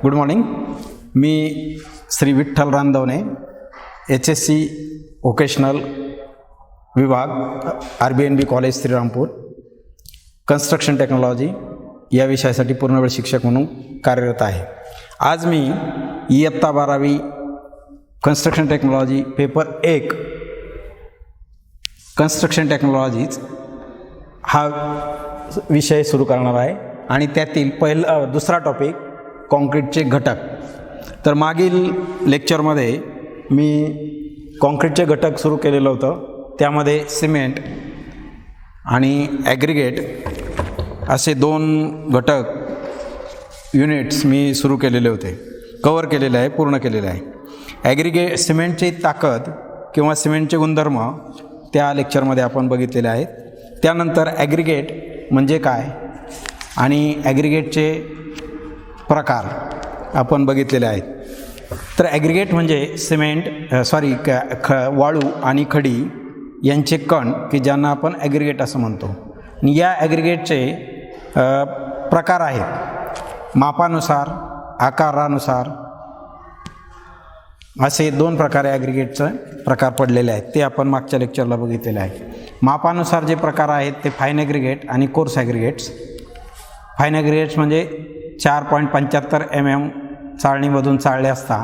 Good morning. मी Shri Vitthal Randavane, HSC vocational विभाग, RBNB college Shrirampur, construction technology या विषयासाठी पूर्णवेळ शिक्षक म्हणून कार्यरत आहे. आज मी इयत्ता 12वी construction technology paper 1 construction technologies हा विषय सुरू करणार आहे आणि त्यातील दुसरा टॉपिक कॉन्क्रीटचे घटक. तर मागील लेक्चरमध्ये मी कॉन्क्रीटचे घटक सुरू केलेलं होतं. त्यामध्ये सिमेंट आणि ॲग्रिगेट असे 2 घटक युनिट्स मी सुरू केलेले होते, कवर केलेले आहे, पूर्ण केलेले आहे. ॲग्रिगेट सिमेंटची ताकद किंवा सिमेंटचे गुणधर्म त्या लेक्चरमध्ये आपण बघितलेले आहेत. त्यानंतर ॲग्रिगेट म्हणजे काय आणि ॲग्रिगेटचे प्रकार आपण बघितलेले आहेत. तर ॲग्रिगेट म्हणजे वाळू आणि खडी यांचे कण की ज्यांना आपण ॲग्रिगेट असं म्हणतो. आणि या ॲग्रिगेटचे प्रकार आहेत मापानुसार, आकारानुसार असे 2 प्रकारे ॲग्रिगेटचं प्रकार पडलेले आहेत. ते आपण मागच्या लेक्चरला बघितलेले आहे. मापानुसार जे प्रकार आहेत ते फाईन ॲग्रिगेट आणि कोर्स ॲग्रिगेट्स. फाईन ॲग्रिगेट्स म्हणजे 4.75 mm चाळणीमधून चाळले असता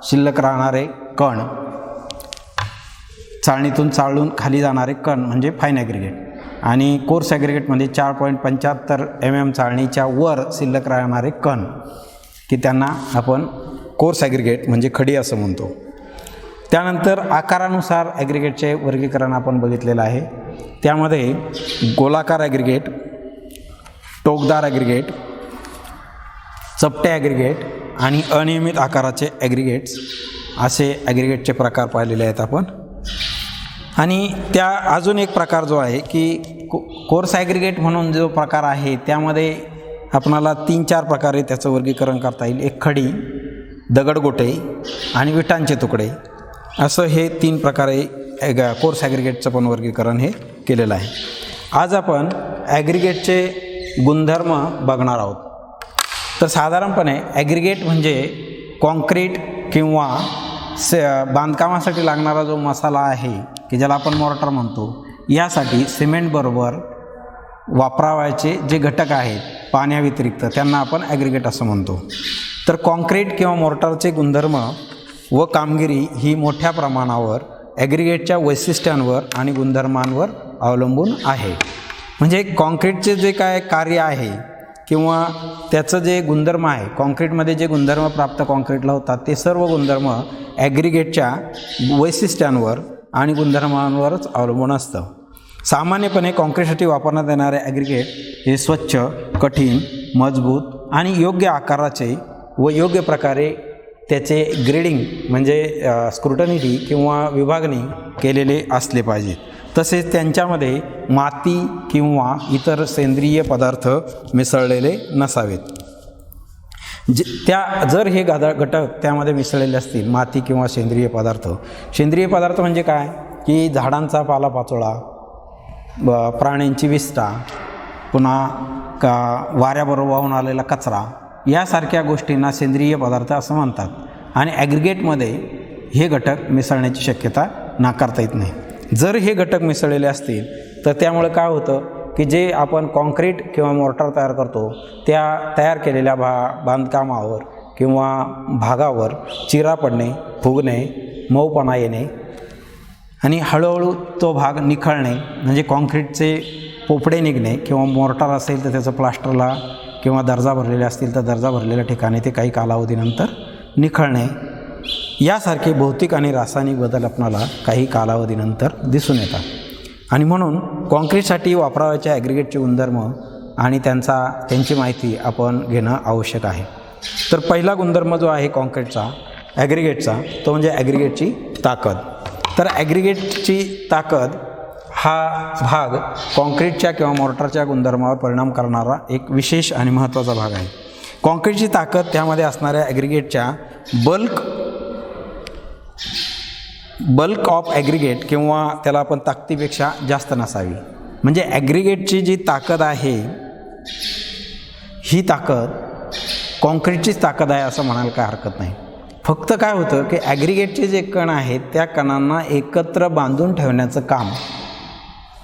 शिल्लक राहणारे कण, चाळणीतून चाळून खाली जाणारे कण म्हणजे फाईन ॲग्रिगेट. आणि कोर्स ॲग्रिगेटमध्ये 4.75 mm चाळणीच्या वर शिल्लक राहणारे कण की त्यांना आपण कोर्स ॲग्रिगेट म्हणजे खडी असं म्हणतो. त्यानंतर आकारानुसार ॲग्रिगेटचे वर्गीकरण आपण बघितलेलं आहे. त्यामध्ये गोलाकार ॲग्रिगेट, टोकदार ॲग्रिगेट, चपटे ॲग्रिगेट आणि अनियमित आकाराचे ॲग्रिगेट्स असे ॲग्रिगेटचे प्रकार पाहिलेले आहेत आपण. आणि त्या अजून एक प्रकार जो आहे की कोर्स ॲग्रिगेट म्हणून जो प्रकार आहे त्यामध्ये आपणाला 3-4 प्रकारे त्याचं वर्गीकरण करता येईल. एक खडी, दगडगोटे आणि विटांचे तुकडे असं हे 3 प्रकारे कोर्स ॲग्रिगेटचं पण वर्गीकरण हे केलेलं आहे. आज आपण ॲग्रिगेटचे गुणधर्म बघणार आहोत. तर साधारणपणे ॲग्रिगेट म्हणजे कॉन्क्रीट किंवा बांधकामासाठी लागणारा जो मसाला आहे की ज्याला आपण मॉर्टर म्हणतो, यासाठी सिमेंटबरोबर वापरावयाचे जे घटक आहेत पाण्याव्यतिरिक्त त्यांना आपण ॲग्रिगेट असं म्हणतो. तर कॉन्क्रीट किंवा मॉर्टरचे गुणधर्म व कामगिरी ही मोठ्या प्रमाणावर ॲग्रिगेटच्या वैशिष्ट्यांवर आणि गुणधर्मांवर अवलंबून आहे. म्हणजे कॉन्क्रीटचे जे काय कार्य आहे किंवा त्याचं जे गुणधर्म आहे, कॉन्क्रीटमध्ये जे गुणधर्म प्राप्त कॉन्क्रीटला होतात ते सर्व गुणधर्म ॲग्रिगेटच्या वैशिष्ट्यांवर आणि गुणधर्मांवरच अवलंबून असतं. सामान्यपणे कॉन्क्रीटसाठी वापरण्यात येणारे ॲग्रिगेट हे स्वच्छ, कठीण, मजबूत आणि योग्य आकाराचे व योग्य प्रकारे त्याचे ग्रेडिंग म्हणजे स्क्रुटनिटी किंवा विभागणी केलेले असले पाहिजे. तसेच त्यांच्यामध्ये माती किंवा इतर सेंद्रिय पदार्थ मिसळलेले नसावेत. जर हे घटक त्यामध्ये मिसळलेले असतील, माती किंवा सेंद्रिय पदार्थ म्हणजे काय की झाडांचा पालापाचोळा, प्राण्यांची विष्ठा, पुन्हा वाऱ्याबरोबर वाहून आलेला कचरा यासारख्या गोष्टींना सेंद्रिय पदार्थ असं म्हणतात. आणि ॲग्रिगेटमध्ये हे घटक मिसळण्याची शक्यता नाकारता येत नाही. जर हे घटक मिसळलेले असतील तर त्यामुळे काय होतं की जे आपण कॉन्क्रीट किंवा मॉर्टर तयार करतो त्या तयार केलेल्या बांधकामावर किंवा भागावर चिरा पडणे, फुगणे, मऊपणा येणे आणि हळूहळू तो भाग निखळणे म्हणजे कॉन्क्रीटचे पोपडे निघणे, किंवा मॉर्टर असेल तर त्याचं प्लास्टरला किंवा दर्जा भरलेले असतील तर दर्जा भरलेल्या ठिकाणी ते काही कालावधीनंतर निखळणे यासारखे भौतिक आणि रासायनिक बदल आपणाला काही कालावधीनंतर दिसून येतात. आणि म्हणून कॉन्क्रीटसाठी वापरावयाच्या ॲग्रिगेटचे गुणधर्म आणि त्यांची माहिती आपण घेणं आवश्यक आहे. तर पहिला गुणधर्म जो आहे कॉन्क्रीटचा, ॲग्रिगेटचा, तो म्हणजे ॲग्रिगेटची ताकद. तर ॲग्रिगेटची ताकद हा भाग कॉन्क्रीटच्या किंवा मॉर्टरच्या गुणधर्मावर परिणाम करणारा एक विशेष आणि महत्त्वाचा भाग आहे. कॉन्क्रीटची ताकद त्यामध्ये असणाऱ्या ॲग्रिगेटच्या बल्क ऑफ ॲग्रिगेट किंवा त्याला आपण ताकदीपेक्षा जास्त नसावी. म्हणजे ॲग्रिगेटची जी ताकद आहे ही ताकद कॉन्क्रीटचीच ताकद आहे असं म्हणायला काय हरकत नाही. फक्त काय होतं की ॲग्रिगेटचे जे कण आहेत त्या कणांना एकत्र बांधून ठेवण्याचं काम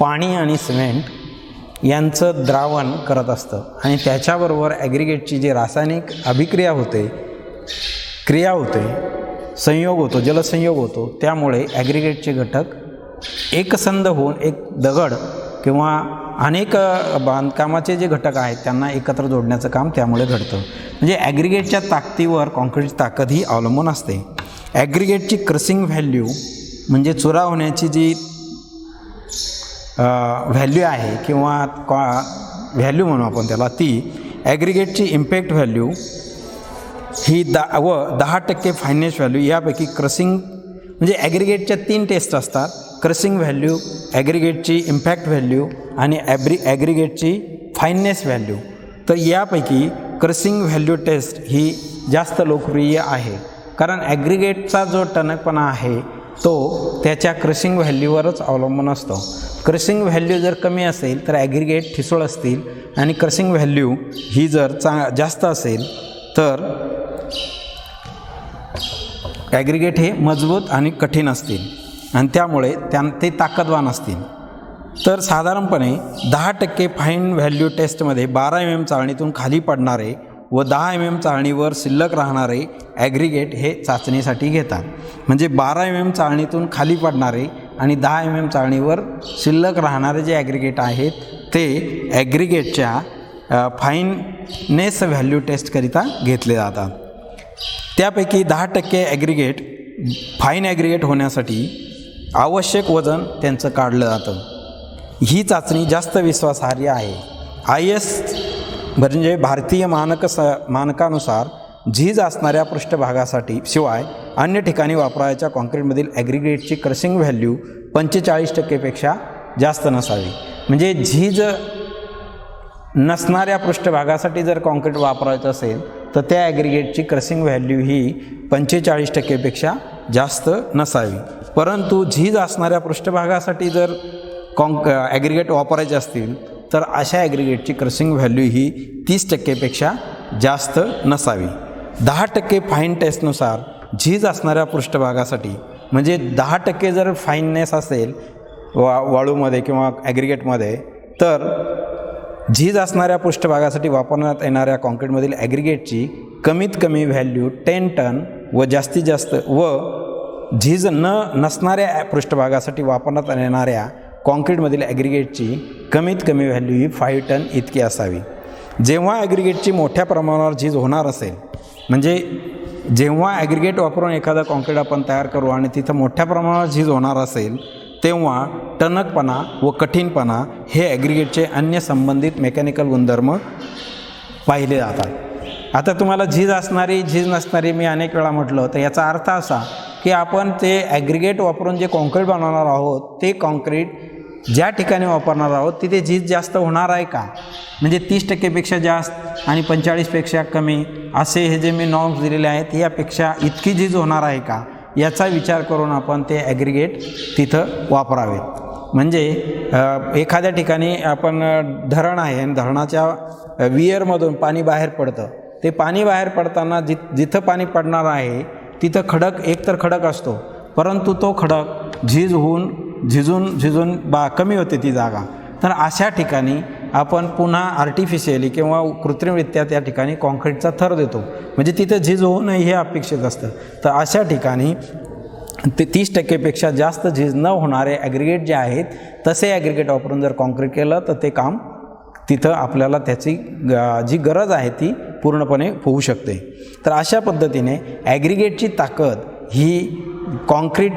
पाणी आणि सिमेंट यांचं द्रावण करत असतं आणि त्याच्याबरोबर ॲग्रिगेटची जी रासायनिक अभिक्रिया होते, क्रिया होते, संयोग होतो, जलसंयोग होतो, त्यामुळे ॲग्रिगेटचे घटक एकसंध होऊन एक दगड किंवा अनेक बांधकामाचे जे घटक आहेत त्यांना एकत्र जोडण्याचं काम त्यामुळे घडतं. म्हणजे ॲग्रिगेटच्या ताकदीवर कॉन्क्रीटची ताकद ही अवलंबून असते. ॲग्रिगेटची क्रसिंग व्हॅल्यू म्हणजे चुरा होण्याची जी व्हॅल्यू आहे किंवा व्हॅल्यू म्हणू आपण त्याला, ती ॲग्रिगेटची इम्पॅक्ट व्हॅल्यू ही 10% फायनेस व्हॅल्यू यापैकी क्रसिंग म्हणजे ॲग्रिगेटच्या 3 टेस्ट असतात, क्रसिंग व्हॅल्यू, ॲग्रिगेटची इम्पॅक्ट व्हॅल्यू आणि ॲग्रिगेटची फायनेस व्हॅल्यू. तर यापैकी क्रसिंग व्हॅल्यू टेस्ट ही जास्त लोकप्रिय आहे, कारण ॲग्रिगेटचा जो टणकपणा आहे तो त्याच्या क्रसिंग व्हॅल्यूवरच अवलंबून असतो. क्रसिंग व्हॅल्यू जर कमी असेल तर ॲग्रिगेट ठिसूळ असतील आणि क्रसिंग व्हॅल्यू ही जर जास्त असेल तर ॲग्रिगेट हे मजबूत आणि कठीण असतील आणि त्यामुळे ते ताकदवान असतील. तर साधारणपणे 10% फाईन व्हॅल्यू टेस्टमध्ये 12 mm चाळणीतून खाली पडणारे व 10 mm चाळणीवर शिल्लक राहणारे ॲग्रिगेट हे चाचणीसाठी घेतात. म्हणजे 12 mm चाळणीतून खाली पडणारे आणि 10 mm चाळणीवर शिल्लक राहणारे जे ॲग्रिगेट आहेत ते ॲग्रिगेटच्या फाईननेस व्हॅल्यू टेस्टकरिता घेतले जातात. त्यापैकी 10% ॲग्रिगेट फाईन ॲग्रिगेट होण्यासाठी आवश्यक वजन त्यांचं काढलं जातं. ही चाचणी जास्त विश्वासार्ह आहे. IS म्हणजे भारतीय मानकानुसार झीज असणाऱ्या पृष्ठभागासाठी शिवाय अन्य ठिकाणी वापरायच्या कॉन्क्रीटमधील ॲग्रिगेटची क्रसिंग व्हॅल्यू 45%पेक्षा जास्त नसावी. म्हणजे झीज नसणाऱ्या पृष्ठभागासाठी जर कॉन्क्रीट वापरायचं असेल तर त्या ॲग्रिगेटची क्रसिंग व्हॅल्यू ही 45%पेक्षा जास्त नसावी. परंतु झीज असणाऱ्या पृष्ठभागासाठी जर ॲग्रिगेट वापरायचे असतील तर अशा ॲग्रिगेटची क्रसिंग व्हॅल्यू ही 30%पेक्षा जास्त नसावी. 10% फाईन टेस्टनुसार झीज असणाऱ्या पृष्ठभागासाठी म्हणजे 10% जर फाईननेस असेल वाळूमध्ये किंवा ॲग्रिगेटमध्ये तर झीज असणाऱ्या पृष्ठभागासाठी वापरण्यात येणाऱ्या कॉन्क्रीटमधील ॲग्रिगेटची कमीत कमी व्हॅल्यू 10 टन व जास्तीत जास्त व झीज नसणाऱ्या पृष्ठभागासाठी वापरण्यात येणाऱ्या कॉन्क्रीटमधील ॲग्रिगेटची कमीत कमी व्हॅल्यू ही 5 टन इतकी असावी. जेव्हा ॲग्रिगेटची मोठ्या प्रमाणावर झीज होणार असेल म्हणजे जेव्हा ॲग्रिगेट वापरून एखादा कॉन्क्रीट आपण तयार करू आणि तिथं मोठ्या प्रमाणावर झीज होणार असेल तेव्हा टणकपणा व कठीणपणा हे ॲग्रिगेटचे अन्य संबंधित मेकॅनिकल गुणधर्म पाहिले जातात. आता तुम्हाला झीज असणारी झीज नसणारी मी अनेक वेळा म्हटलं, तर याचा अर्थ असा की आपण ते ॲग्रिगेट वापरून जे कॉन्क्रीट बनवणार आहोत ते कॉन्क्रीट ज्या ठिकाणी वापरणार आहोत तिथे झीज जास्त होणार आहे का, म्हणजे 30%पेक्षा जास्त आणि 45पेक्षा कमी असे हे जे मी नॉर्म्स दिलेले आहेत यापेक्षा इतकी झीज होणार आहे का याचा विचार करून आपण ते ॲग्रिगेट तिथं वापरावेत. म्हणजे एखाद्या ठिकाणी आपण धरण आहे आणि धरणाच्या विहीरमधून पाणी बाहेर पडतं, ते पाणी बाहेर पडताना जिथं पाणी पडणार आहे तिथं खडक एकतर खडक असतो, परंतु तो खडक झीज होऊन झिजून कमी होते ती जागा. तर अशा ठिकाणी आपण पुन्हा आर्टिफिशियली किंवा कृत्रिमरित्या त्या ठिकाणी कॉन्क्रीटचा थर देतो, म्हणजे तिथं झीज होऊ नये हे अपेक्षित असतं. तर अशा ठिकाणी ते 30%पेक्षा जास्त झीज न होणारे ॲग्रिगेट जे आहेत तसे ॲग्रिगेट वापरून जर कॉन्क्रीट केलं तर ते काम तिथं आपल्याला त्याची जी गरज आहे ती पूर्णपणे होऊ शकते. तर अशा पद्धतीने ॲग्रिगेटची ताकद ही कॉन्क्रीट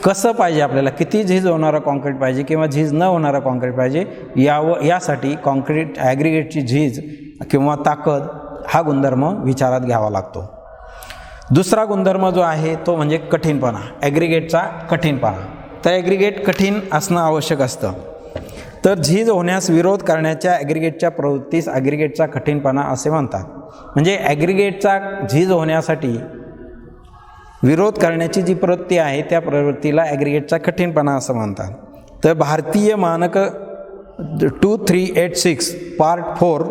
कसं पाहिजे, आपल्याला किती झीज होणारं कॉन्क्रीट पाहिजे किंवा झीज न होणारं कॉन्क्रीट पाहिजे यासाठी कॉन्क्रीट ॲग्रिगेटची झीज किंवा ताकद हा गुणधर्म विचारात घ्यावा लागतो. दुसरा गुणधर्म जो आहे तो म्हणजे कठीणपणा, ॲग्रिगेटचा कठीणपणा. तर ॲग्रिगेट कठीण असणं आवश्यक असतं. तर झीज होण्यास विरोध करण्याच्या ॲग्रिगेटच्या प्रवृत्तीस ॲग्रिगेटचा कठीणपणा असे म्हणतात. म्हणजे ॲग्रिगेटचा झीज होण्यासाठी विरोध करण्याची जी प्रवृत्ती आहे त्या प्रवृत्तीला ॲग्रिगेटचा कठीणपणा असं म्हणतात. तर भारतीय मानक 2386 पार्ट 4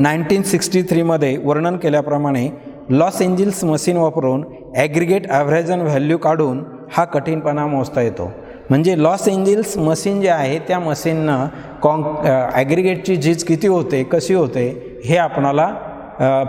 1963मध्ये वर्णन केल्याप्रमाणे लॉस एंजिल्स मशीन वापरून ॲग्रिगेट ॲव्हरेजन व्हॅल्यू काढून हा कठीणपणा मोजता येतो. म्हणजे लॉस एंजिल्स मशीन जे आहे त्या मशीननं ॲग्रिगेटची झीज किती होते, कशी होते हे आपणाला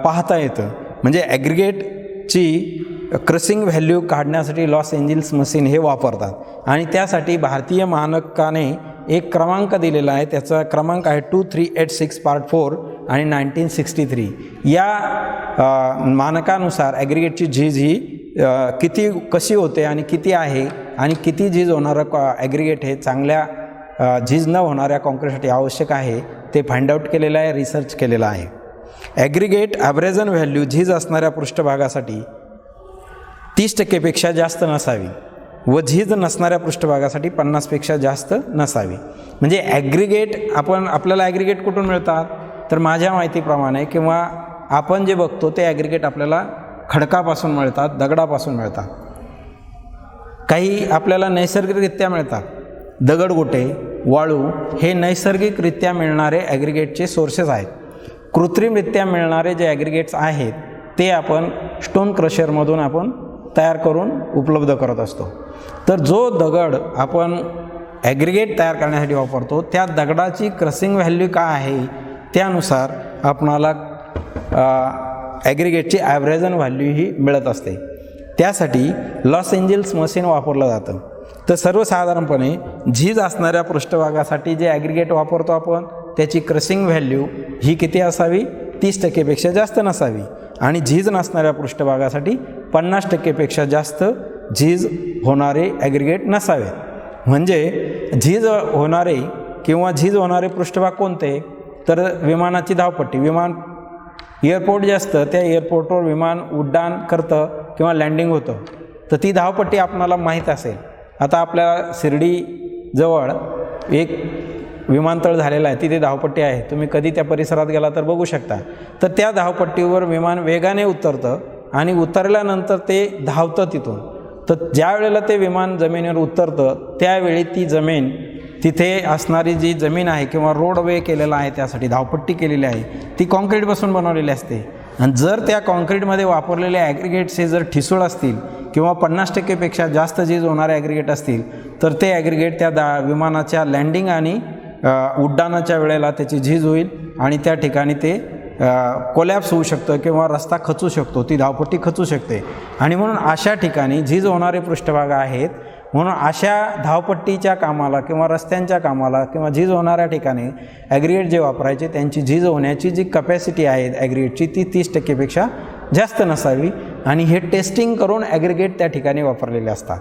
पाहता येतं. म्हणजे ॲग्रिगेटची क्रसिंग व्हॅल्यू काढण्यासाठी लॉस एंजिल्स मशीन हे वापरतात आणि त्यासाठी भारतीय मानकाने एक क्रमांक दिलेला आहे. त्याचा क्रमांक आहे 2386 पार्ट 4 आणि 1963. या मानकानुसार ॲग्रिगेटची झीज ही किती कशी होते आणि किती आहे आणि किती झीज होणारं ॲग्रिगेट हे चांगल्या झीज न होणाऱ्या कॉन्क्रीटसाठी आवश्यक आहे ते फाइंड आउट केलेलं आहे, रिसर्च केलेला आहे. ॲग्रिगेट ॲव्हरेजन व्हॅल्यू झीज असणाऱ्या पृष्ठभागासाठी 30% जास्त नसावी व झीज नसणाऱ्या पृष्ठभागासाठी 50% जास्त नसावी. म्हणजे ॲग्रिगेट आपल्याला ॲग्रिगेट कुठून मिळतात तर माझ्या माहितीप्रमाणे किंवा आपण जे बघतो ते ॲग्रिगेट आपल्याला खडकापासून मिळतात, दगडापासून मिळतात. काही आपल्याला नैसर्गिकरित्या मिळतात. दगडगोटे, वाळू हे नैसर्गिकरित्या मिळणारे ॲग्रिगेटचे सोर्सेस आहेत. कृत्रिमरित्या मिळणारे जे ॲग्रिगेट्स आहेत ते आपण स्टोन क्रशरमधून आपण तयार करून उपलब्ध करत असतो. तर जो दगड आपण ॲग्रिगेट तयार करण्यासाठी वापरतो त्या दगडाची क्रसिंग व्हॅल्यू काय आहे त्यानुसार आपणाला ॲग्रिगेटची ॲव्हरेजन व्हॅल्यू ही मिळत असते. त्यासाठी लॉस एंजिल्स मशीन वापरलं जातं. तर सर्वसाधारणपणे झीज असणाऱ्या पृष्ठभागासाठी जे ॲग्रिगेट वापरतो आपण त्याची क्रसिंग व्हॅल्यू ही किती असावी, 30%पेक्षा जास्त नसावी आणि झीज नसणाऱ्या पृष्ठभागासाठी 50%पेक्षा जास्त झीज होणारे ॲग्रिगेट नसावेत. म्हणजे झीज होणारे किंवा झीज होणारे पृष्ठभाग कोणते तर विमानाची धावपट्टी. विमान एअरपोर्ट जे असतं त्या एअरपोर्टवर विमान उड्डाण करतं किंवा लँडिंग होतं तर ती धावपट्टी आपणाला माहीत असेल. आता आपल्या शिर्डीजवळ एक विमानतळ झालेला आहे, तिथे धावपट्टी आहे. तुम्ही कधी त्या परिसरात गेला तर बघू शकता. तर त्या धावपट्टीवर विमान वेगाने उतरतं आणि उतरल्यानंतर ते धावतं तिथून. तर ज्या वेळेला ते विमान जमिनीवर उतरतं त्यावेळी ती जमीन तिथे असणारी जी जमीन आहे किंवा रोडवे केलेला आहे त्यासाठी धावपट्टी केलेली आहे ती कॉन्क्रीटपासून बनवलेली असते. आणि जर त्या कॉन्क्रीटमध्ये वापरलेले ॲग्रिगेट्स हे जर ठिसूळ असतील किंवा 50%पेक्षा जास्त झीज होणारे ॲग्रिगेट असतील तर ते ॲग्रिगेट त्या विमानाच्या लँडिंग आणि उड्डाणाच्या वेळेला त्याची झीज होईल आणि त्या ठिकाणी ते कोलॅप्स होऊ शकतं किंवा रस्ता खचू शकतो, ती धावपट्टी खचू शकते. आणि म्हणून अशा ठिकाणी झीज होणारे पृष्ठभाग आहेत. म्हणून अशा धावपट्टीच्या कामाला किंवा रस्त्यांच्या कामाला किंवा झीज होणाऱ्या ठिकाणी ॲग्रिगेट जे वापरायचे त्यांची झीज होण्याची जी कपॅसिटी आहे ॲग्रिगेटची ती 30%पेक्षा जास्त नसावी आणि हे टेस्टिंग करून ॲग्रिगेट त्या ठिकाणी वापरलेले असतात.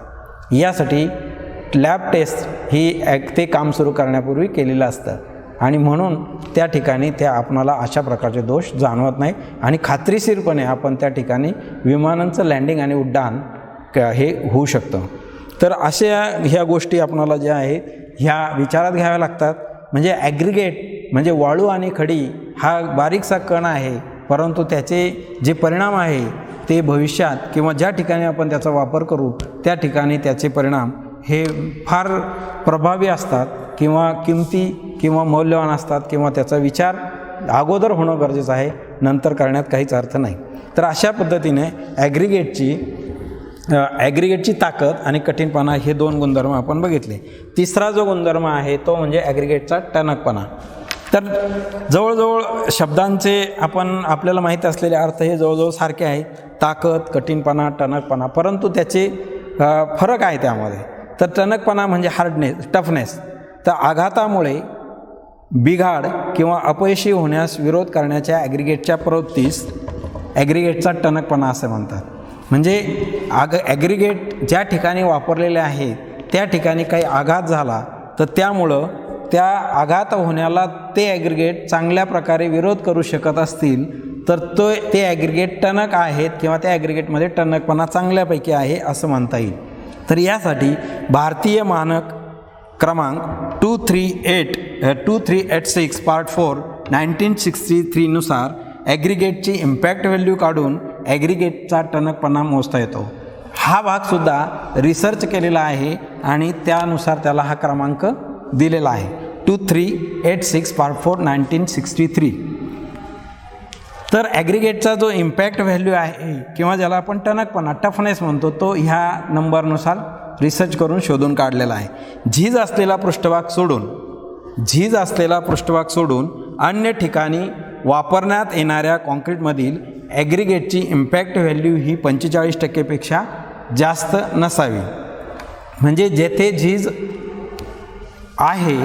यासाठी लॅब टेस्ट ही ते काम सुरू करण्यापूर्वी केलेलं असतं आणि म्हणून त्या ठिकाणी त्या आपणाला अशा प्रकारचे दोष जाणवत नाही आणि खात्रीशीरपणे आपण त्या ठिकाणी विमानांचं लँडिंग आणि उड्डाण हे होऊ शकतं. तर अशा ह्या गोष्टी आपणाला ज्या आहेत ह्या विचारात घ्याव्या लागतात. म्हणजे ॲग्रिगेट म्हणजे वाळू आणि खडी हा बारीकसा कण आहे, परंतु त्याचे जे परिणाम आहे ते भविष्यात किंवा ज्या ठिकाणी आपण त्याचा वापर करू त्या ठिकाणी त्याचे परिणाम हे फार प्रभावी असतात किंवा किमती किंवा मौल्यवान असतात किंवा त्याचा विचार अगोदर होणं गरजेचं आहे, नंतर करण्यात काहीच अर्थ नाही. तर अशा पद्धतीने ॲग्रिगेटची ताकद आणि कठीणपणा हे दोन गुणधर्म आपण बघितले. तिसरा जो गुणधर्म आहे तो म्हणजे ॲग्रिगेटचा टणकपणा. तर जवळजवळ शब्दांचे आपल्याला माहीत असलेले अर्थ हे जवळजवळ सारखे आहेत, ताकद, कठीणपणा, टणकपणा, परंतु त्याचे फरक आहे त्यामध्ये. तर टणकपणा म्हणजे हार्डनेस, टफनेस. तर आघातामुळे बिघाड किंवा अपयशी होण्यास विरोध करण्याच्या ॲग्रिगेटच्या प्रवृत्तीस ॲग्रिगेटचा टणकपणा असे म्हणतात. म्हणजे ॲग्रिगेट ज्या ठिकाणी वापरलेले आहेत त्या ठिकाणी काही आघात झाला तर त्यामुळं त्या आघात होण्याला ते ॲग्रिगेट चांगल्या प्रकारे विरोध करू शकत असतील तर ते ॲग्रिगेट टणक आहेत किंवा त्या ॲग्रिगेटमध्ये टणकपणा चांगल्यापैकी आहे असं म्हणता येईल. तर यासाठी भारतीय मानक क्रमांक 2386 पार्ट 4 1963 नुसार ॲग्रिगेटची इम्पॅक्ट व्हॅल्यू काढून ॲग्रिगेटचा टणकपणा मोजता येतो. हा भागसुद्धा रिसर्च केलेला आहे आणि त्यानुसार त्याला हा क्रमांक दिलेला आहे 2386 पार्ट 4 1963. तर ॲग्रिगेटचा जो इम्पॅक्ट व्हॅल्यू आहे किंवा ज्याला आपण टणकपणा टफनेस म्हणतो तो ह्या नंबरनुसार रिसर्च करून शोधून काढलेला आहे. झीज असलेला पृष्ठभाग सोडून अन्य ठिकाणी वापरण्यात येणाऱ्या कॉन्क्रीटमधील ॲग्रिगेटची इम्पॅक्ट व्हॅल्यू ही 45% जास्त नसावी. म्हणजे जेथे झीज आहे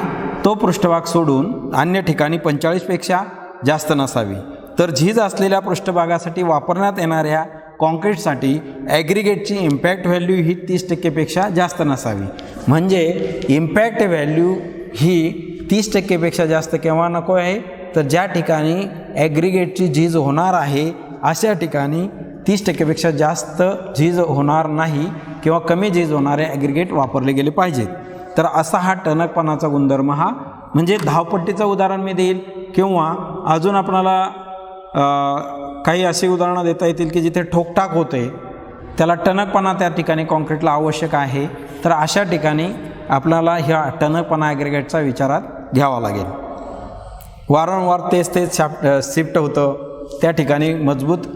तो पृष्ठभाग सोडून अन्य ठिकाणी 45% जास्त नसावी. तर झीज असलेल्या पृष्ठभागासाठी वापरण्यात येणाऱ्या कॉन्क्रीटसाठी ॲग्रिगेटची इम्पॅक्ट व्हॅल्यू ही 30% जास्त नसावी. म्हणजे इम्पॅक्ट व्हॅल्यू ही 30% जास्त केव्हा नको आहे, तर ज्या ठिकाणी ॲग्रिगेटची झीज होणार आहे अशा ठिकाणी 30% जास्त झीज होणार नाही किंवा कमी झीज होणारे ॲग्रिगेट वापरले गेले पाहिजेत. तर असा हा टणकपणाचा गुणधर्म हा म्हणजे धावपट्टीचं उदाहरण मी देईल किंवा अजून आपणाला काही अशी उदाहरणं देता येतील की जिथे ठोकठाक होते त्याला टणकपणा त्या ठिकाणी कॉन्क्रीटला आवश्यक आहे. तर अशा ठिकाणी आपल्याला ह्या टणकपणा ॲग्रिगेटचा विचारात घ्यावा लागेल. वारंवार तेच शिफ्ट होतं त्या ठिकाणी मजबूत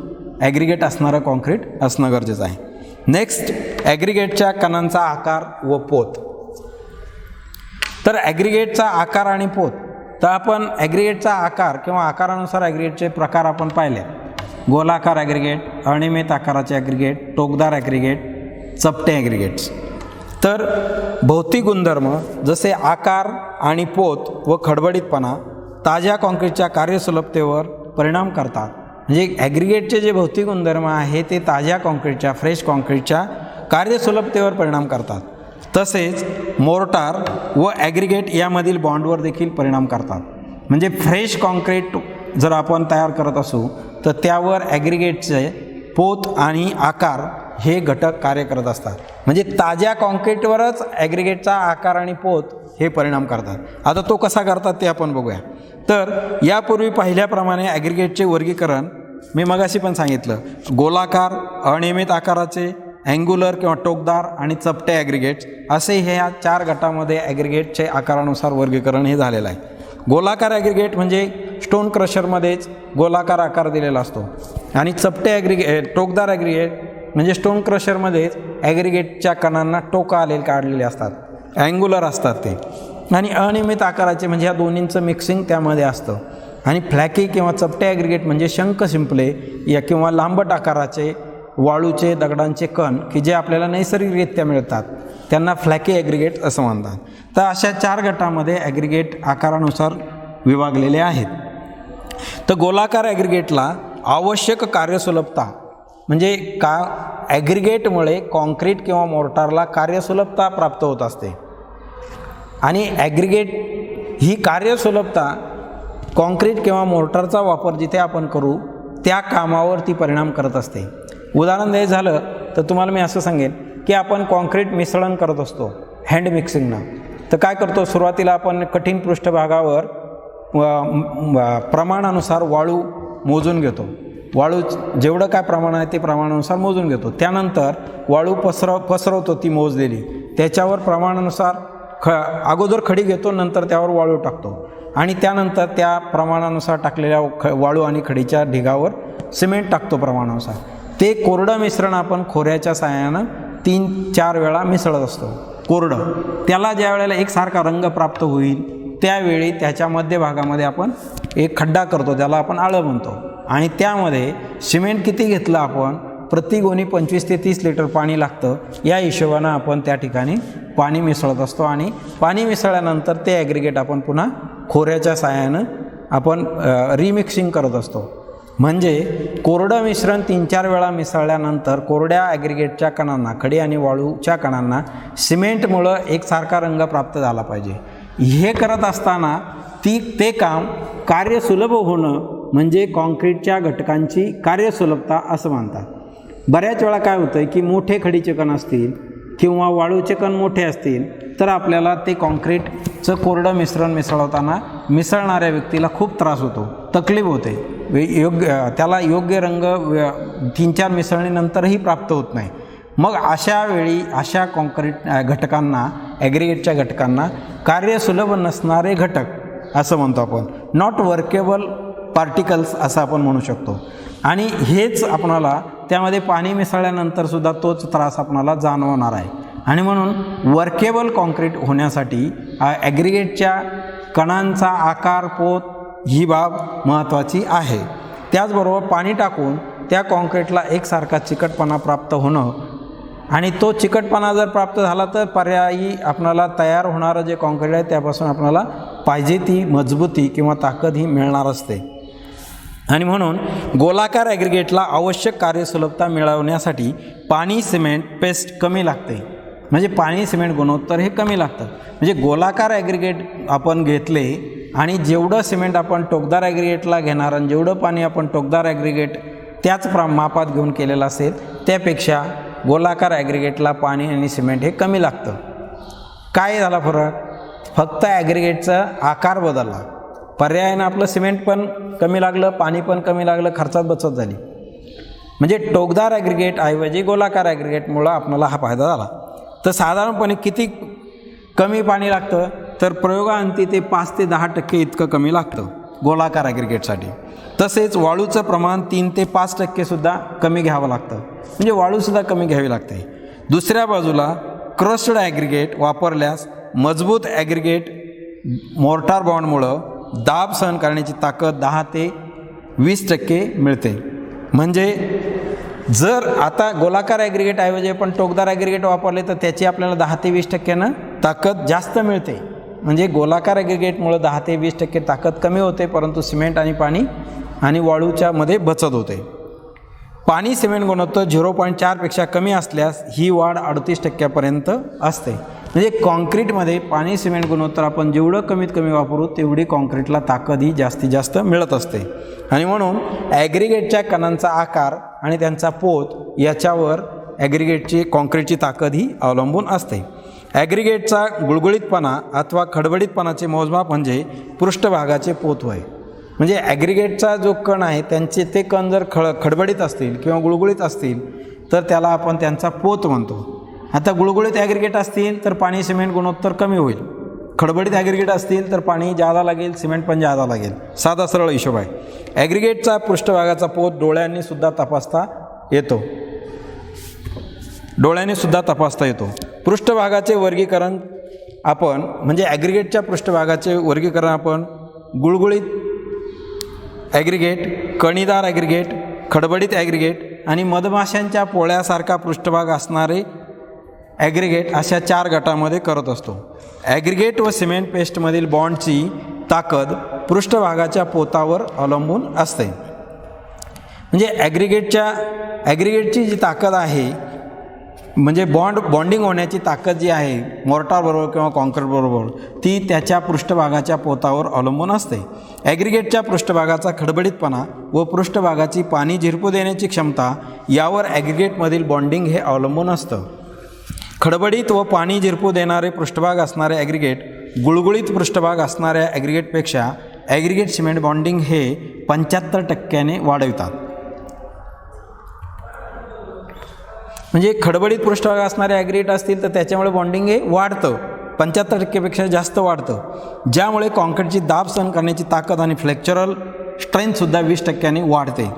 ॲग्रिगेट असणारं कॉन्क्रीट असणं गरजेचं आहे. नेक्स्ट, ॲग्रिगेटच्या कणांचा आकार व पोत. तर ॲग्रिगेटचा आकार आणि पोत. तर आपण ॲग्रिगेटचा आकार किंवा आकारानुसार ॲग्रिगेटचे प्रकार आपण पाहिले. गोलाकार ॲग्रिगेट, अनियमित आकाराचे ॲग्रिगेट, टोकदार ॲग्रिगेट, चपटे ॲग्रिगेट्स. तर भौतिक गुणधर्म जसे आकार आणि पोत व खडबडीतपणा ताज्या कॉन्क्रीटच्या कार्यसुलभतेवर परिणाम करतात. म्हणजे ॲग्रिगेटचे जे भौतिक गुणधर्म आहे ते ताज्या कॉन्क्रीटच्या फ्रेश कॉन्क्रीटच्या कार्यसुलभतेवर परिणाम करतात. तसेच मोर्टार व ॲग्रिगेट यामधील बॉन्डवर देखील परिणाम करतात. म्हणजे फ्रेश कॉन्क्रीट जर आपण तयार करत असू तर त्यावर ॲग्रिगेटचे पोत आणि आकार हे घटक कार्य करत असतात. म्हणजे ताज्या कॉन्क्रीटवरच ॲग्रिगेटचा आकार आणि पोत हे परिणाम करतात. आता तो कसा करतात ते आपण बघूया. तर यापूर्वी पाहिल्याप्रमाणे ॲग्रिगेटचे वर्गीकरण मी मगाशी पण सांगितलं. गोलाकार, अनियमित आकाराचे, अँग्युलर किंवा टोकदार आणि चपटे ॲग्रिगेट्स असे ह्या 4 गटामध्ये ॲग्रिगेटचे आकारानुसार वर्गीकरण हे झालेलं आहे. गोलाकार ॲग्रिगेट म्हणजे स्टोन क्रशरमध्येच गोलाकार आकार दिलेला असतो आणि चपटे टोकदार ॲग्रिगेट म्हणजे स्टोन क्रशरमध्येच ॲग्रिगेटच्या कणांना टोका काढलेले असतात, अँग्युलर असतात ते. आणि अनियमित आकाराचे म्हणजे ह्या दोन्हींचं मिक्सिंग त्यामध्ये असतं. आणि फ्लॅकी किंवा चपटे ॲग्रिगेट म्हणजे शंख शिंपले या किंवा लांबट आकाराचे वाळूचे दगडांचे कण की जे आपल्याला नैसर्गिकरित्या मिळतात त्यांना फ्लॅकी ॲग्रिगेट असं म्हणतात. तर अशा 4 गटामध्ये ॲग्रिगेट आकारानुसार विभागलेले आहेत. तर गोलाकार ॲग्रिगेटला आवश्यक कार्यसुलभता म्हणजे ॲग्रिगेटमुळे कॉन्क्रीट किंवा मोर्टारला कार्यसुलभता प्राप्त होत असते. आणि ॲग्रिगेट ही कार्यसुलभता कॉन्क्रीट किंवा मोर्टारचा वापर जिथे आपण करू त्या कामावर ती परिणाम करत असते. उदाहरण द्यायचं झालं तर तुम्हाला मी असं सांगेन की आपण कॉन्क्रीट मिश्रण करत असतो हँड मिक्सिंगनं. तर काय करतो, सुरुवातीला आपण कठीण पृष्ठभागावर प्रमाणानुसार वाळू मोजून घेतो. वाळू जेवढं काय प्रमाण आहे ते प्रमाणानुसार मोजून घेतो. त्यानंतर वाळू पसरवतो ती मोजलेली, त्याच्यावर प्रमाणानुसार अगोदर खडी घेतो, नंतर त्यावर वाळू टाकतो आणि त्यानंतर त्या प्रमाणानुसार टाकलेल्या वाळू आणि खडीच्या ढिगावर सिमेंट टाकतो प्रमाणानुसार. ते कोरडं मिश्रण आपण खोऱ्याच्या साहाय्यानं 3-4 वेळा मिसळत असतो. कोरडं त्याला ज्या वेळेला एकसारखा रंग प्राप्त होईल त्यावेळी त्याच्या मध्यभागामध्ये आपण एक खड्डा करतो, त्याला आपण आळं म्हणतो. आणि त्यामध्ये सिमेंट किती घेतलं आपण, प्रति गोणी 25 ते 30 लिटर पाणी लागतं. या हिशोबानं आपण त्या ठिकाणी पाणी मिसळत असतो आणि पाणी मिसळल्यानंतर ते ॲग्रिगेट आपण पुन्हा खोऱ्याच्या साहाय्यानं आपण रिमिक्सिंग करत असतो. म्हणजे कोरडं मिश्रण 3-4 वेळा मिसळल्यानंतर कोरड्या ॲग्रिगेटच्या कणांना, खडी आणि वाळूच्या कणांना सिमेंटमुळं एकसारखा रंग प्राप्त झाला पाहिजे. हे करत असताना ते काम कार्यसुलभ होणं म्हणजे कॉन्क्रीटच्या घटकांची कार्यसुलभता असं म्हणतात. बऱ्याच वेळा काय होतं की मोठे खडीचे कण असतील किंवा वाळूचे कण मोठे असतील तर आपल्याला ते कॉन्क्रीटचं कोरडं मिश्रण मिसळवताना मिसळणाऱ्या व्यक्तीला खूप त्रास होतो, तकलीफ होते. त्याला योग्य रंग 3-4 मिसळणीनंतरही प्राप्त होत नाही. मग अशा वेळी अशा कॉन्क्रीट घटकांना, ॲग्रिगेटच्या घटकांना कार्यसुलभ नसणारे घटक असं म्हणतो आपण, नॉट वर्केबल पार्टिकल्स असं आपण म्हणू शकतो. आणि हेच आपणाला त्यामध्ये पाणी मिसळल्यानंतरसुद्धा तोच त्रास आपणाला जाणवणार आहे. आणि म्हणून वर्केबल कॉन्क्रीट होण्यासाठी ॲग्रिगेटच्या कणांचा आकार, पोत ही बाब महत्त्वाची आहे. त्याचबरोबर पाणी टाकून त्या कॉन्क्रीटला एकसारखा चिकटपणा प्राप्त होणं, आणि तो चिकटपणा जर प्राप्त झाला तर पर्यायी आपणाला तयार होणारं जे कॉन्क्रीट आहे त्यापासून आपणाला पाहिजे ती मजबूती किंवा ताकद ही मिळणार असते. आणि म्हणून गोलाकार ॲग्रिगेटला आवश्यक कार्यसुलभता मिळवण्यासाठी पाणी सिमेंट पेस्ट कमी लागते. म्हणजे पाणी सिमेंट गुणोत्तर हे कमी लागतं. म्हणजे गोलाकार ॲग्रिगेट आपण घेतले आणि जेवढं सिमेंट आपण टोकदार ॲग्रिगेटला घेणार आणि जेवढं पाणी आपण टोकदार ॲग्रिगेट त्याच मापात घेऊन केलेलं असेल त्यापेक्षा गोलाकार ॲग्रिगेटला पाणी आणि सिमेंट हे कमी लागतं. काय झाला फरक? फक्त ॲग्रिगेटचा आकार बदलला. पर्यायानं आपलं सिमेंट पण कमी लागलं, पाणी पण कमी लागलं, खर्चात बचत झाली. म्हणजे टोकदार ॲग्रिगेट ऐवजी गोलाकार ॲग्रिगेटमुळं आपल्याला हा फायदा झाला. तर साधारणपणे किती कमी पाणी लागतं? तर प्रयोगांती ते 5 ते 10% इतकं कमी लागतं गोलाकार ॲग्रिगेटसाठी. तसेच वाळूचं प्रमाण 3 ते 5% सुद्धा कमी घ्यावं लागतं. म्हणजे वाळूसुद्धा कमी घ्यावी लागते. दुसऱ्या बाजूला क्रस्ड ॲग्रिगेट वापरल्यास मजबूत ॲग्रिगेट मोर्टार बॉन्डमुळं दाब सहन करण्याची ताकद 10 ते 20% मिळते. म्हणजे जर आता गोलाकार ॲग्रिगेटऐवजी आपण टोकदार ॲग्रिगेट वापरले तर त्याची आपल्याला 10 ते 20% ताकद जास्त मिळते. म्हणजे गोलाकार ॲग्रिगेटमुळं 10 ते 20% ताकद कमी होते, परंतु सिमेंट आणि पाणी आणि वाळूच्या मध्ये बचत होते. पाणी सिमेंट गुणोत्तर 0.4पेक्षा कमी असल्यास ही वाढ 38% असते. म्हणजे कॉन्क्रीटमध्ये पाणी सिमेंट गुणोत्तर आपण जेवढं कमीत कमी वापरू तेवढी कॉन्क्रीटला ताकद ही जास्तीत जास्त मिळत असते. आणि म्हणून ॲग्रिगेटच्या कणांचा आकार आणि त्यांचा पोत याच्यावर ॲग्रिगेटची कॉन्क्रीटची ताकद ही अवलंबून असते. ॲग्रिगेटचा गुळगुळीतपणा अथवा खडबडीतपणाचे मोजमाप म्हणजे पृष्ठभागाचे पोत होय. म्हणजे ॲग्रिगेटचा जो कण आहे त्यांचे ते कण जर खडबडीत असतील किंवा गुळगुळीत असतील तर त्याला आपण त्यांचा पोत म्हणतो. आता गुळगुळीत ॲग्रिगेट असतील तर पाणी सिमेंट गुणोत्तर कमी होईल, खडबडीत ॲग्रिगेट असतील तर पाणी जादा लागेल, सिमेंट पण जादा लागेल. साधा सरळ हिशोब आहे. ॲग्रिगेटचा पृष्ठभागाचा पोत डोळ्यांनी सुद्धा तपासता येतो. पृष्ठभागाचे वर्गीकरण आपण म्हणजे ॲग्रिगेटच्या पृष्ठभागाचे वर्गीकरण आपण गुळगुळीत ॲग्रिगेट, कणीदार ॲग्रिगेट, खडबडीत ॲग्रिगेट आणि मधमाशांच्या पोळ्यासारखा पृष्ठभाग असणारे ॲग्रिगेट अशा 4 गटामध्ये करत असतो. ॲग्रिगेट व सिमेंट पेस्टमधील बॉन्डची ताकद पृष्ठभागाच्या पोतावर अवलंबून असते. म्हणजे ॲग्रिगेटची जी ताकद आहे म्हणजे बॉन्डिंग होण्याची ताकद जी आहे मोर्टारबरोबर किंवा कॉन्क्रीटबरोबर ती त्याच्या पृष्ठभागाच्या पोतावर अवलंबून असते. ॲग्रिगेटच्या पृष्ठभागाचा खडबडीतपणा व पृष्ठभागाची पाणी झिरपू देण्याची क्षमता यावर ॲग्रिगेटमधील बॉन्डिंग हे अवलंबून असतं. खडबडीत व पाणी झिरपू देणारे पृष्ठभाग असणारे ॲग्रिगेट गुळगुळीत पृष्ठभाग असणाऱ्या ॲग्रिगेटपेक्षा ॲग्रिगेट सिमेंट बॉन्डिंग हे 75% वाढवितात. म्हणजे खडबडीत पृष्ठभाग असणारे ॲग्रिगेट असतील तर त्याच्यामुळे बॉन्डिंग हे वाढतं, 75%पेक्षा जास्त वाढतं, ज्यामुळे कॉन्क्रीटची दाब सहन करण्याची ताकद आणि फ्लेक्चरल स्ट्रेंथसुद्धा 20% वाढते.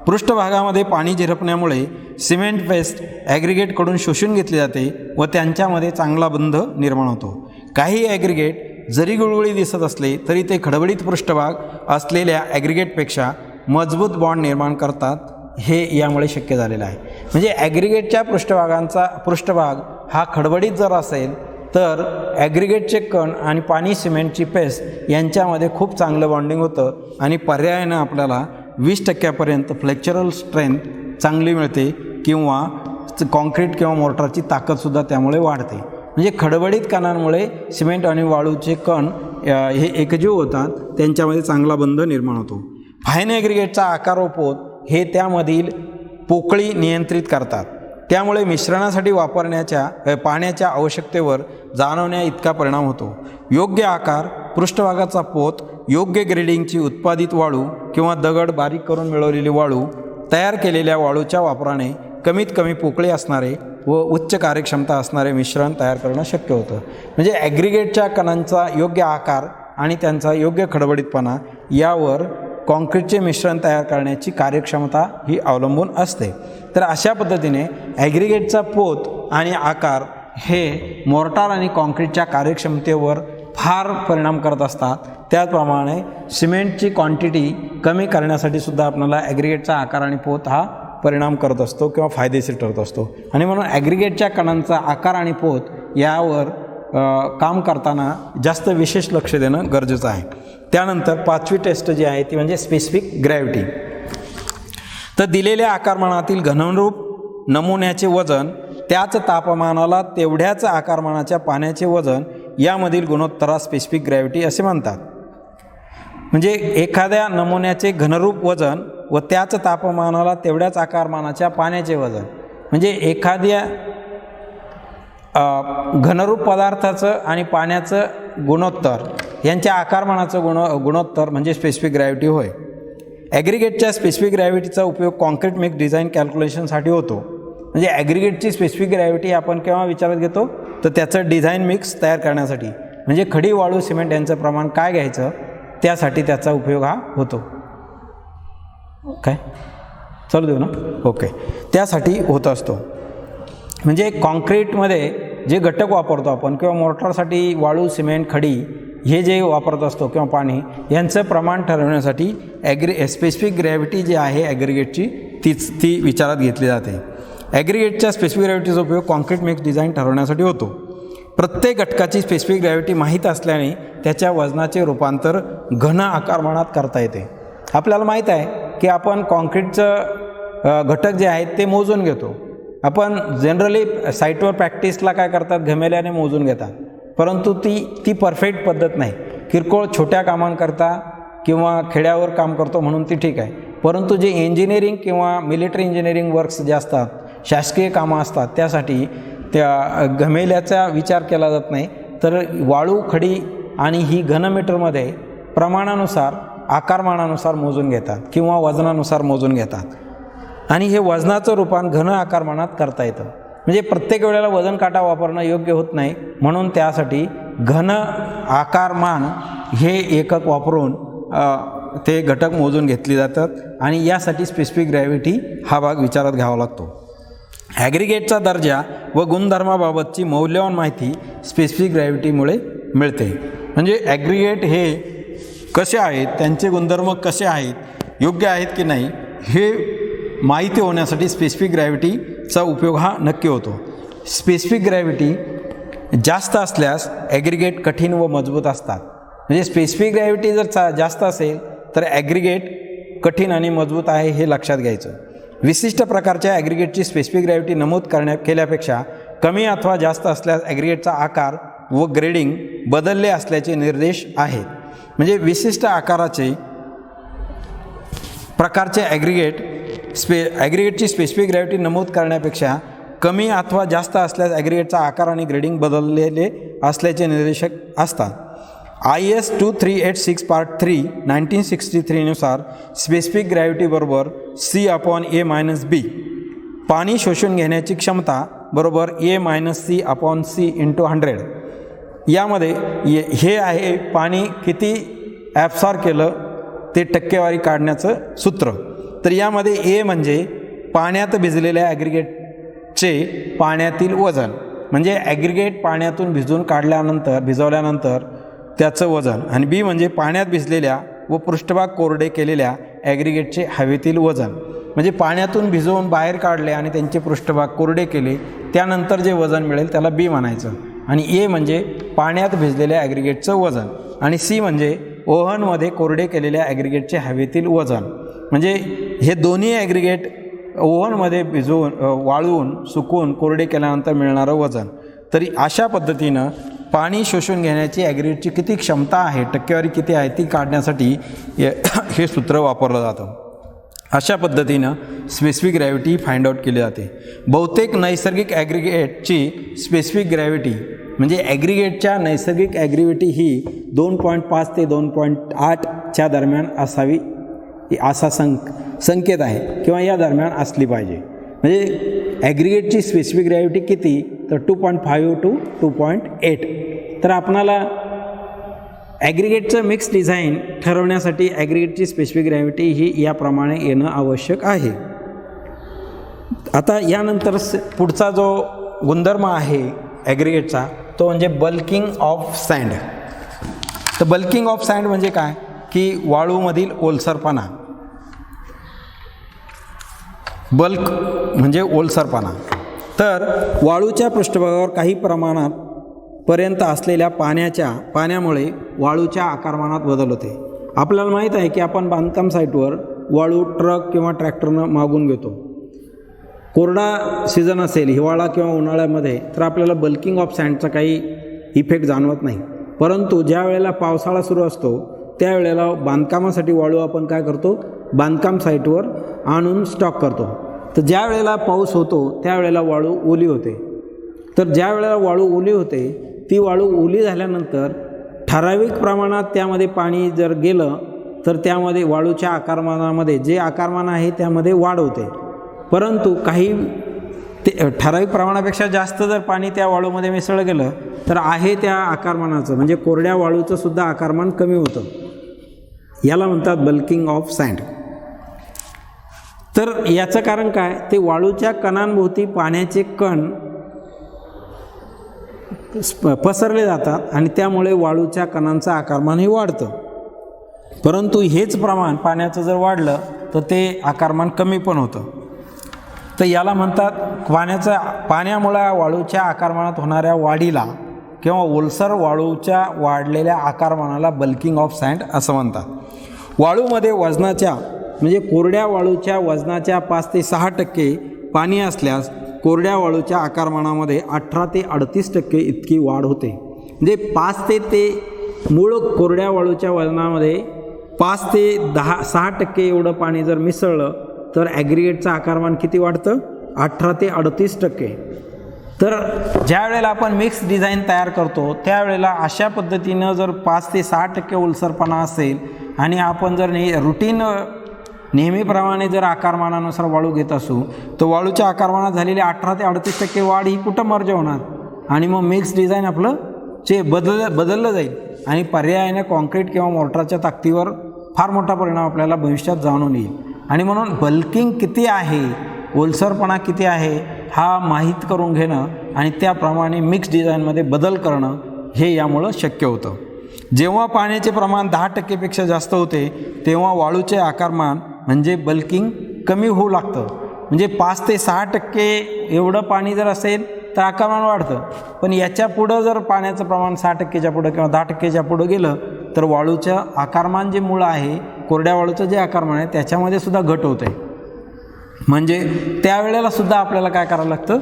पृष्ठभागामध्ये पाणी झिरपण्यामुळे सिमेंट पेस्ट ॲग्रिगेटकडून शोषून घेतली जाते व त्यांच्यामध्ये चांगला बंध निर्माण होतो. काही ॲग्रिगेट जरी गुळगुळी दिसत असले तरी ते खडबडीत पृष्ठभाग असलेल्या ॲग्रिगेटपेक्षा मजबूत बॉन्ड निर्माण करतात. हे यामुळे शक्य झालेलं आहे. म्हणजे ॲग्रिगेटच्या पृष्ठभाग हा खडबडीत जर असेल तर ॲग्रिगेटचे कण आणि पाणी सिमेंटची पेस्ट यांच्यामध्ये खूप चांगलं बॉन्डिंग होतं आणि पर्यायानं आपल्याला 20% फ्लेक्चरल स्ट्रेंथ चांगली मिळते किंवा कॉन्क्रीट किंवा मोर्टारची ताकदसुद्धा त्यामुळे वाढते. म्हणजे खडबडीत कणांमुळे सिमेंट आणि वाळूचे कण हे एकजीव होतात, त्यांच्यामध्ये चांगला बंध निर्माण होतो. फाईन ॲग्रिगेटचा आकार व पोत हे त्यामधील पोकळी नियंत्रित करतात. त्यामुळे मिश्रणासाठी पाण्याच्या आवश्यकतेवर जाणवण्या इतका परिणाम होतो. योग्य आकार, पृष्ठभागाचा पोत, योग्य ग्रेडिंगची उत्पादित वाळू किंवा दगड बारीक करून मिळवलेली वाळू, तयार केलेल्या वाळूच्या वापराने कमीत कमी पोकळी असणारे व उच्च कार्यक्षमता असणारे मिश्रण तयार करणं शक्य होतं. म्हणजे ॲग्रिगेटच्या कणांचा योग्य आकार आणि त्यांचा योग्य खडबडीतपणा यावर कॉन्क्रीटचे मिश्रण तयार करण्याची कार्यक्षमता ही अवलंबून असते. तर अशा पद्धतीने ॲग्रिगेटचा पोत आणि आकार हे मोर्टार आणि कॉन्क्रीटच्या कार्यक्षमतेवर फार परिणाम करत असतात. त्याचप्रमाणे सिमेंटची क्वांटिटी कमी करण्यासाठी सुद्धा आपल्याला ॲग्रिगेटचा आकार आणि पोत हा परिणाम करत असतो किंवा फायदेशीर ठरत असतो. आणि म्हणून ॲग्रिगेटच्या कणांचा आकार आणि पोत यावर काम करताना जास्त विशेष लक्ष देणं गरजेचं आहे. त्यानंतर 5वी टेस्ट जी आहे ती म्हणजे स्पेसिफिक ग्रॅव्हिटी. तर दिलेल्या आकारमानातील घनरूप नमुन्याचे वजन त्याच तापमानाला तेवढ्याच आकारमानाच्या पाण्याचे वजन यामधील गुणोत्तरास स्पेसिफिक ग्रॅव्हिटी असे म्हणतात. म्हणजे एखाद्या नमुन्याचे घनरूप वजन व त्याच तापमानाला तेवढ्याच आकारमानाच्या पाण्याचे वजन म्हणजे एखाद्या घनरूप पदार्थाचं आणि पाण्याचं गुणोत्तर यांच्या आकारमानाचं गुणोत्तर म्हणजे स्पेसिफिक ग्रॅव्हिटी होय. ॲग्रिगेटच्या स्पेसिफिक ग्रॅव्हिटीचा उपयोग कॉन्क्रीट मिक्स डिझाईन कॅल्क्युलेशनसाठी होतो. म्हणजे ॲग्रिगेटची स्पेसिफिक ग्रॅव्हिटी आपण केव्हा विचारात घेतो तर त्याचं डिझाईन मिक्स तयार करण्यासाठी म्हणजे खडी वाळू सिमेंट यांचं प्रमाण काय घ्यायचं त्यासाठी त्याचा उपयोग हा होतो. काय चालू देऊ ना ओके त्यासाठी होत असतो. म्हणजे कॉन्क्रीटमध्ये जे घटक वापरतो आपण किंवा मोर्टारसाठी वाळू सिमेंट खडी हे जे वापरत असतो किंवा पाणी यांचं प्रमाण ठरवण्यासाठी स्पेसिफिक ग्रॅव्हिटी जी आहे ॲग्रिगेटची ती विचारात घेतली जाते. ॲग्रिगेटच्या स्पेसिफिक ग्रॅव्हिटीचा उपयोग कॉन्क्रीट मिक्स डिझाईन ठरवण्यासाठी होतो. प्रत्येक घटकाची स्पेसिफिक ग्रॅव्हिटी माहीत असल्याने त्याच्या वजनाचे रूपांतर घन आकारमानात करता येते. आपल्याला माहीत आहे की आपण कॉन्क्रीटचं घटक जे आहेत ते मोजून घेतो. आपण जनरली साईटवर प्रॅक्टिसला काय करतात घमेल्याने मोजून घेतात परंतु ती परफेक्ट पद्धत नाही. किरकोळ छोट्या कामांकरता किंवा खेड्यावर काम करतो म्हणून ती ठीक आहे. परंतु जे इंजिनिअरिंग किंवा मिलिटरी इंजिनिअरिंग वर्क्स जे असतात शासकीय कामं असतात त्यासाठी त्या घमेल्याचा विचार केला जात नाही. तर वाळू खडी आणि ही घनमीटरमध्ये प्रमाणानुसार आकारमानानुसार मोजून घेतात किंवा वजनानुसार मोजून घेतात आणि हे वजनाचं रूपांतर घन आकारमानात करता येतं. म्हणजे प्रत्येक वेळेला वजन काटा वापरणं योग्य होत नाही म्हणून त्यासाठी घन आकारमान हे एकक वापरून ते घटक मोजून घेतले जातात आणि यासाठी स्पेसिफिक ग्रॅव्हिटी हा भाग विचारात घ्यावा लागतो. ॲग्रिगेटचा दर्जा व गुणधर्माबाबतची मौल्यवान माहिती स्पेसिफिक ग्रॅव्हिटीमुळे मिळते. म्हणजे ॲग्रिगेट हे कसे आहेत त्यांचे गुणधर्म कसे आहेत योग्य आहेत की नाही हे माहिती होण्यासाठी स्पेसिफिक ग्रॅव्हिटीचा उपयोग हा नक्की होतो. स्पेसिफिक ग्रॅव्हिटी जास्त असल्यास ॲग्रिगेट कठीण व मजबूत असतात. म्हणजे स्पेसिफिक ग्रॅव्हिटी जर जास्त असेल तर ॲग्रिगेट कठीण आणि मजबूत आहे हे लक्षात घ्यायचं. विशिष्ट प्रकारच्या ॲग्रिगेटची स्पेसिफिक ग्रॅव्हिटी नमूद केल्यापेक्षा कमी अथवा जास्त असल्यास ॲग्रिगेटचा आकार व ग्रेडिंग बदलले असल्याचे निर्देश आहेत. म्हणजे विशिष्ट आकाराचे प्रकारचे ॲग्रिगेटची स्पेसिफिक ग्रॅव्हिटी नमूद करण्यापेक्षा कमी अथवा जास्त असल्यास ॲग्रिगेटचा आकार आणि ग्रेडिंग बदललेले असल्याचे निर्देशक असतात. IS 2386 पार्ट 3 1963 नुसार स्पेसिफिक ग्रॅव्हिटी बरोबर C/A-B पाणी शोषून घेण्याची क्षमता बरोबर A-C/C × 100. यामध्ये हे आहे पाणी किती ॲब्सॉर्ब केलं ते टक्केवारी काढण्याचं सूत्र. तर यामध्ये A म्हणजे पाण्यात भिजलेल्या ॲग्रिगेटचे पाण्यातील वजन म्हणजे ॲग्रिगेट पाण्यातून भिजवल्यानंतर त्याचं वजन आणि B म्हणजे पाण्यात भिजलेल्या व पृष्ठभाग कोरडे केलेल्या ॲग्रिगेटचे हवेतील वजन म्हणजे पाण्यातून भिजवून बाहेर काढले आणि त्यांचे पृष्ठभाग कोरडे केले त्यानंतर जे वजन मिळेल त्याला B म्हणायचं. आणि A म्हणजे पाण्यात भिजलेल्या ॲग्रिगेटचं वजन आणि C म्हणजे ओव्हनमध्ये कोरडे केलेल्या ॲग्रिगेटचे हवेतील वजन. म्हणजे हे दोन्ही ॲग्रिगेट ओव्हनमध्ये भिजवून वाळवून सुकवून कोरडे केल्यानंतर मिळणारं वजन. तरी अशा पद्धतीनं पाणी शोषून घेण्याची ॲग्रिगेटची किती क्षमता आहे टक्केवारी किती आहे ती काढण्यासाठी हे सूत्र वापरलं जातं. अशा पद्धतीनं स्पेसिफिक ग्रॅव्हिटी फाइंड आउट केली जाते. बहुतेक नैसर्गिक ॲग्रिगेटची स्पेसिफिक ग्रॅव्हिटी म्हणजे ॲग्रिगेटच्या नैसर्गिक ॲग्रिव्हिटी ही 2.5 ते 2.8च्या दरम्यान असावी असा संकेत आहे किंवा या दरम्यान असली पाहिजे. म्हणजे ॲग्रिगेटची स्पेसिफिक ग्रॅव्हिटी किती तर 2.5 to 2.8. तर आपणाला ॲग्रिगेटचं मिक्स डिझाईन ठरवण्यासाठी ॲग्रिगेटची स्पेसिफिक ग्रॅव्हिटी ही याप्रमाणे येणं आवश्यक आहे. आता यानंतर पुढचा जो गुणधर्म आहे ॲग्रिगेटचा तो म्हणजे बल्किंग ऑफ सँड. तर बल्किंग ऑफ सँड म्हणजे काय की वाळूमधील ओलसरपणा. बल्क म्हणजे ओलसरपणा. तर वाळूच्या पृष्ठभागावर काही प्रमाणात पर्यंत असलेल्या पाण्यामुळे वाळूच्या आकारमानात बदल होते. आपल्याला माहीत आहे की आपण बांधकाम साईटवर वाळू ट्रक किंवा ट्रॅक्टरनं मागून घेतो. कोरडा सीझन असेल, हिवाळा किंवा उन्हाळ्यामध्ये, तर आपल्याला बल्किंग ऑफ सँडचा काही इफेक्ट जाणवत नाही. परंतु ज्या वेळेला पावसाळा सुरू असतो त्यावेळेला बांधकामासाठी वाळू आपण काय करतो, बांधकाम साईटवर आणून स्टॉक करतो. तर ज्या वेळेला पाऊस होतो त्यावेळेला वाळू ओली होते. तर ज्या वेळेला वाळू ओली होते ती वाळू ओली झाल्यानंतर ठराविक प्रमाणात त्यामध्ये पाणी जर गेलं तर त्यामध्ये वाळूच्या आकारमानामध्ये जे आकारमान आहे त्यामध्ये वाढ होते. परंतु काही ते ठराविक प्रमाणापेक्षा जास्त जर पाणी त्या वाळूमध्ये मिसळलं गेलं तर आहे त्या आकारमानाचं म्हणजे कोरड्या वाळूचं सुद्धा आकारमान कमी होतं. याला म्हणतात बल्किंग ऑफ सँड. तर याचं कारण काय, ते वाळूच्या कणांभोवती पाण्याचे कण पसरले जातात आणि त्यामुळे वाळूच्या कणांचं आकारमानही वाढतं. परंतु हेच प्रमाण पाण्याचं जर वाढलं तर ते आकारमान कमी पण होतं. तर याला म्हणतात पाण्यामुळे वाळूच्या आकारमानात होणाऱ्या वाढीला किंवा ओलसर वाळूच्या वाढलेल्या आकारमानाला बल्किंग ऑफ सँड असं म्हणतात. वाळूमध्ये वजनाच्या म्हणजे कोरड्या वाळूच्या वजनाच्या 5 ते 6% पाणी असल्यास कोरड्या वाळूच्या आकारमानामध्ये 18 ते 38% इतकी वाढ होते. म्हणजे 5 ते मूळ कोरड्या वाळूच्या वजनामध्ये 5 ते 6% एवढं पाणी जर मिसळलं तर ॲग्रिगेटचं आकारमान किती वाढतं, 18 ते 38%. तर ज्या वेळेला आपण मिक्स डिझाईन तयार करतो त्यावेळेला अशा पद्धतीनं जर 5 ते 6% ओलसरपणा असेल आणि आपण जर रुटीन नेहमीप्रमाणे जर आकारमानानुसार वाळू घेत असू तर वाळूच्या आकारमानात झालेली 18 ते 38% वाढ ही कुठं मर्ज होणार आणि मग मिक्स डिझाईन आपलं बदललं जाईल आणि पर्यायाने कॉन्क्रीट किंवा मोर्टारच्या ताकदीवर फार मोठा परिणाम आपल्याला भविष्यात जाणून येईल. आणि म्हणून बल्किंग किती आहे, ओलसरपणा किती आहे हा माहीत करून घेणं आणि त्याप्रमाणे मिक्स डिझाईनमध्ये बदल करणं हे यामुळं शक्य होतं. जेव्हा पाण्याचे प्रमाण 10%पेक्षा जास्त होते तेव्हा वाळूचे आकारमान म्हणजे बल्किंग कमी होऊ लागतं. म्हणजे 5 ते 6% एवढं पाणी जर असेल तर आकारमान वाढतं. पण याच्या पुढं जर पाण्याचं प्रमाण 6%च्या पुढं किंवा 10%च्या पुढं गेलं तर वाळूचं आकारमान जे मूळ आहे, कोरड्या वाळूचं जे आकारमान आहे त्याच्यामध्ये सुद्धा घट होते. म्हणजे त्यावेळेला सुद्धा आपल्याला काय करावं लागतं,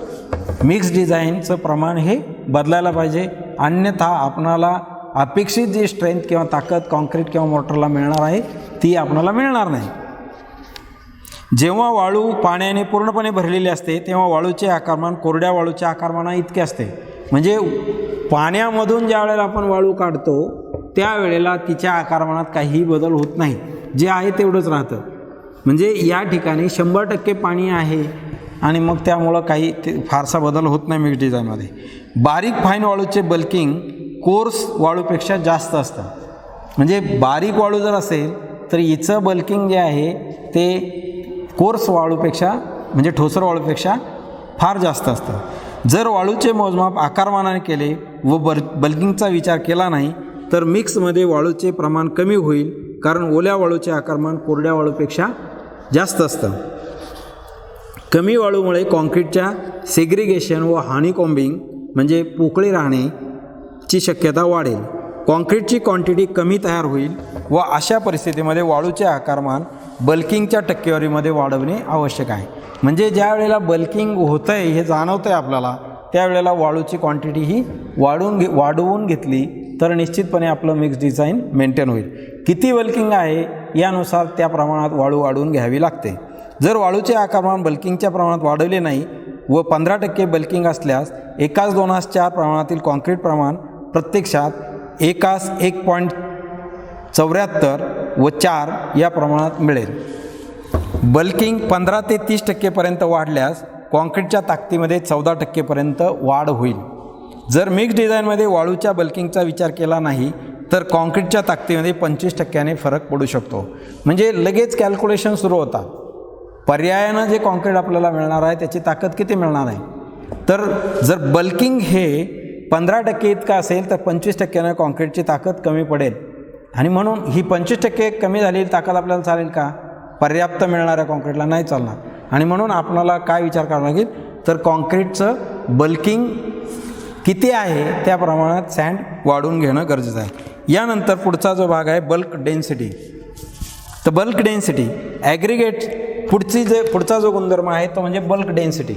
मिक्स डिझाईनचं प्रमाण हे बदलायला पाहिजे. अन्यथा आपणाला अपेक्षित जी स्ट्रेंथ किंवा ताकद कॉन्क्रीट किंवा मोर्टारला मिळणार आहे ती आपणाला मिळणार नाही. जेव्हा वाळू पाण्याने पूर्णपणे भरलेली असते तेव्हा वाळूचे आकारमान कोरड्या वाळूच्या आकारमाना इतके असते. म्हणजे पाण्यामधून ज्या वेळेला आपण वाळू काढतो त्यावेळेला तिच्या आकारमानात काहीही बदल होत नाही, जे आहे तेवढंच राहतं. म्हणजे या ठिकाणी 100% पाणी आहे आणि मग त्यामुळं काही फारसा बदल होत नाही मिक्स डिझाईनमध्ये. बारीक फाईन वाळूचे बल्किंग कोर्स वाळूपेक्षा जास्त असतं. म्हणजे बारीक वाळू जर असेल तर हिचं बल्किंग जे आहे ते कोर्स वाळूपेक्षा म्हणजे ठोसर वाळूपेक्षा फार जास्त असतं. जर वाळूचे मोजमाप आकारमानाने केले व बल्किंगचा विचार केला नाही तर मिक्समध्ये वाळूचे प्रमाण कमी होईल, कारण ओल्या वाळूचे आकारमान कोरड्या वाळूपेक्षा जास्त असतं. कमी वाळूमुळे कॉन्क्रीटच्या सेग्रिगेशन व हानीकॉम्बिंग म्हणजे पोकळी राहण्याची शक्यता वाढेल. कॉन्क्रीटची क्वांटिटी कमी तयार होईल व अशा परिस्थितीमध्ये वाळूचे आकारमान बल्किंगच्या टक्केवारीमध्ये वाढवणे आवश्यक आहे. म्हणजे ज्या वेळेला बल्किंग होतं आहे हे जाणवतं आहे आपल्याला त्यावेळेला वाळूची क्वांटिटी ही वाढवून घेतली तर निश्चितपणे आपलं मिक्स डिझाईन मेंटेन होईल. किती बल्किंग आहे यानुसार त्या प्रमाणात वाळू वाढवून घ्यावी लागते. जर वाळूचे आकारमान बल्किंगच्या प्रमाणात वाढवले नाही व 15% बल्किंग असल्यास 1:2:4 प्रमाणातील कॉन्क्रीट प्रमाण प्रत्यक्षात 1:1.74 व 4 या प्रमाणात मिळेल. बल्किंग 15 ते 30% वाढल्यास कॉन्क्रीटच्या ताकदीमध्ये 14% वाढ होईल. जर मिक्स डिझाईनमध्ये वाळूच्या बल्किंगचा विचार केला नाही तर कॉन्क्रीटच्या ताकदीमध्ये 25% फरक पडू शकतो. म्हणजे लगेच कॅल्क्युलेशन सुरू होतात. पर्यायानं जे कॉन्क्रीट आपल्याला मिळणार आहे त्याची ताकद किती मिळणार आहे. तर जर बल्किंग हे 15% इतका असेल तर 25% कॉन्क्रीटची ताकद कमी पडेल. आणि म्हणून ही 25% कमी झालेली ताकद आपल्याला चालेल का. पर्याप्त मिळणाऱ्या कॉन्क्रीटला नाही चालणार. आणि म्हणून आपल्याला काय विचार करावा लागेल तर कॉन्क्रीटचं बल्किंग किती आहे त्या प्रमाणात सँड वाढून घेणं गरजेचं आहे. यानंतर पुढचा जो भाग आहे बल्क डेन्सिटी. तर बल्क डेन्सिटी ॲग्रिगेट पुढचा जो गुणधर्म आहे तो म्हणजे बल्क डेन्सिटी.